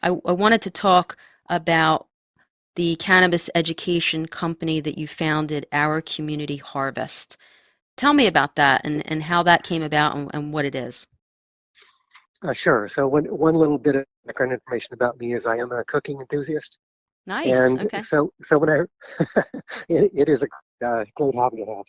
I wanted to talk about the cannabis education company that you founded, Our Community Harvest. Tell me about that and how that came about and what it is. Sure. So one little bit of background information about me is I am a cooking enthusiast, Nice. and Okay. so when I it is a great hobby to have.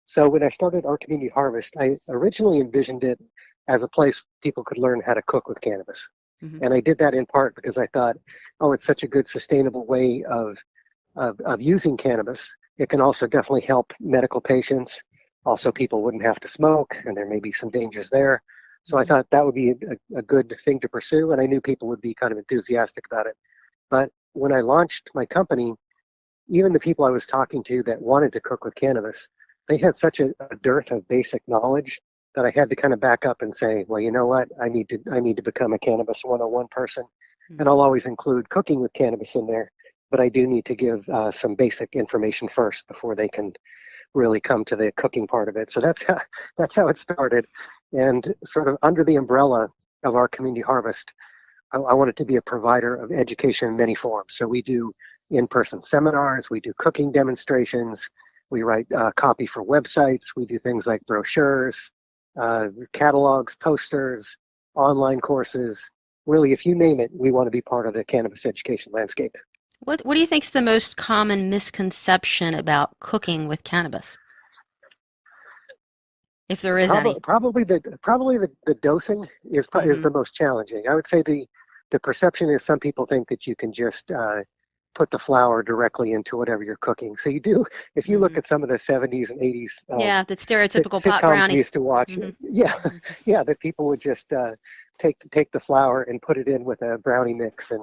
So when I started our community harvest, I originally envisioned it as a place people could learn how to cook with cannabis, Hmm. and I did that in part because I thought, oh, it's such a good sustainable way of using cannabis. It can also definitely help medical patients. Also, people wouldn't have to smoke, and there may be some dangers there. So I Hmm. thought that would be a good thing to pursue, and I knew people would be kind of enthusiastic about it. But when I launched my company, even the people I was talking to that wanted to cook with cannabis, they had such a dearth of basic knowledge that I had to kind of back up and say, well, you know what? I need to become a cannabis 101 person, and Hmm. I'll always include cooking with cannabis in there. But I do need to give some basic information first before they can really come to the cooking part of it. So that's how it started, and sort of under the umbrella of our community harvest, I wanted to be a provider of education in many forms. So we do in-person seminars, we do cooking demonstrations, we write copy for websites, we do things like brochures, catalogs, posters, online courses. Really, if you name it, we want to be part of the cannabis education landscape. What do you think is the most common misconception about cooking with cannabis, if there is any? Probably the dosing is Hmm. the most challenging. I would say the perception is some people think that you can just put the flour directly into whatever you're cooking. So you do, if you look Hmm. at some of the 70s and 80s Yeah, the stereotypical pot sitcoms we brownies. used to watch, Hmm. yeah, Hmm. yeah, that people would just take the flour and put it in with a brownie mix, and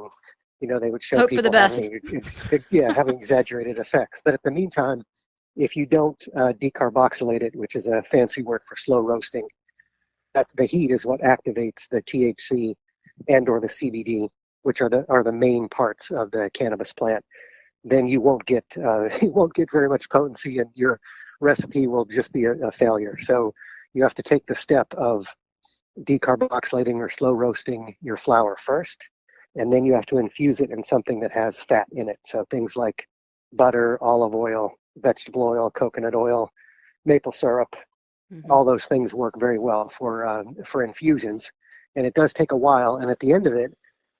they would show Hope for the people best. having exaggerated effects. But at the meantime, if you don't decarboxylate it, which is a fancy word for slow roasting, that's the heat is what activates the THC and or the CBD, which are the main parts of the cannabis plant. Then you won't get you won't get very much potency, and your recipe will just be a failure. So you have to take the step of decarboxylating or slow roasting your flour first, and then you have to infuse it in something that has fat in it. So things like butter, olive oil, vegetable oil, coconut oil, maple syrup, Hmm. all those things work very well for infusions, and it does take a while. And at the end of it,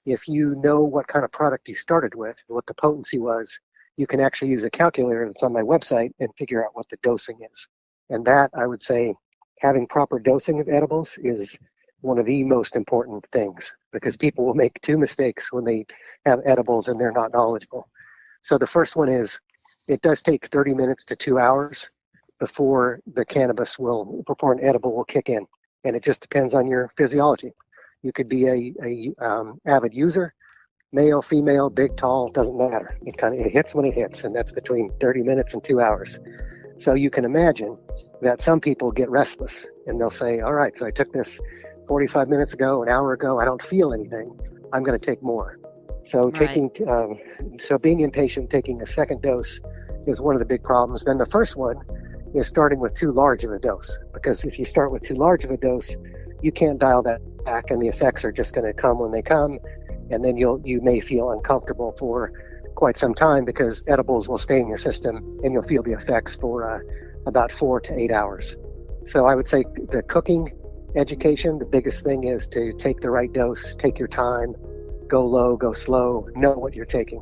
if you know what kind of product you started with, what the potency was, you can actually use a calculator that's on my website and figure out what the dosing is. And that, I would say, having proper dosing of edibles is one of the most important things, because people will make two mistakes when they have edibles and they're not knowledgeable. So the first one is it does take 30 minutes to 2 hours before an edible will kick in. And it just depends on your physiology. You could be a avid user, male, female, big, tall, doesn't matter. It hits when it hits, and that's between 30 minutes and 2 hours. So you can imagine that some people get restless and they'll say, all right, so I took this 45 minutes ago, an hour ago, I don't feel anything. I'm going to take more. So Right. being impatient, taking a second dose is one of the big problems. Then the first one is starting with too large of a dose, because if you start with too large of a dose, you can't dial that back, and the effects are just going to come when they come, and then you may feel uncomfortable for quite some time because edibles will stay in your system and you'll feel the effects for about 4 to 8 hours. So I would say the cooking education, the biggest thing is to take the right dose, take your time, go low, go slow, know what you're taking.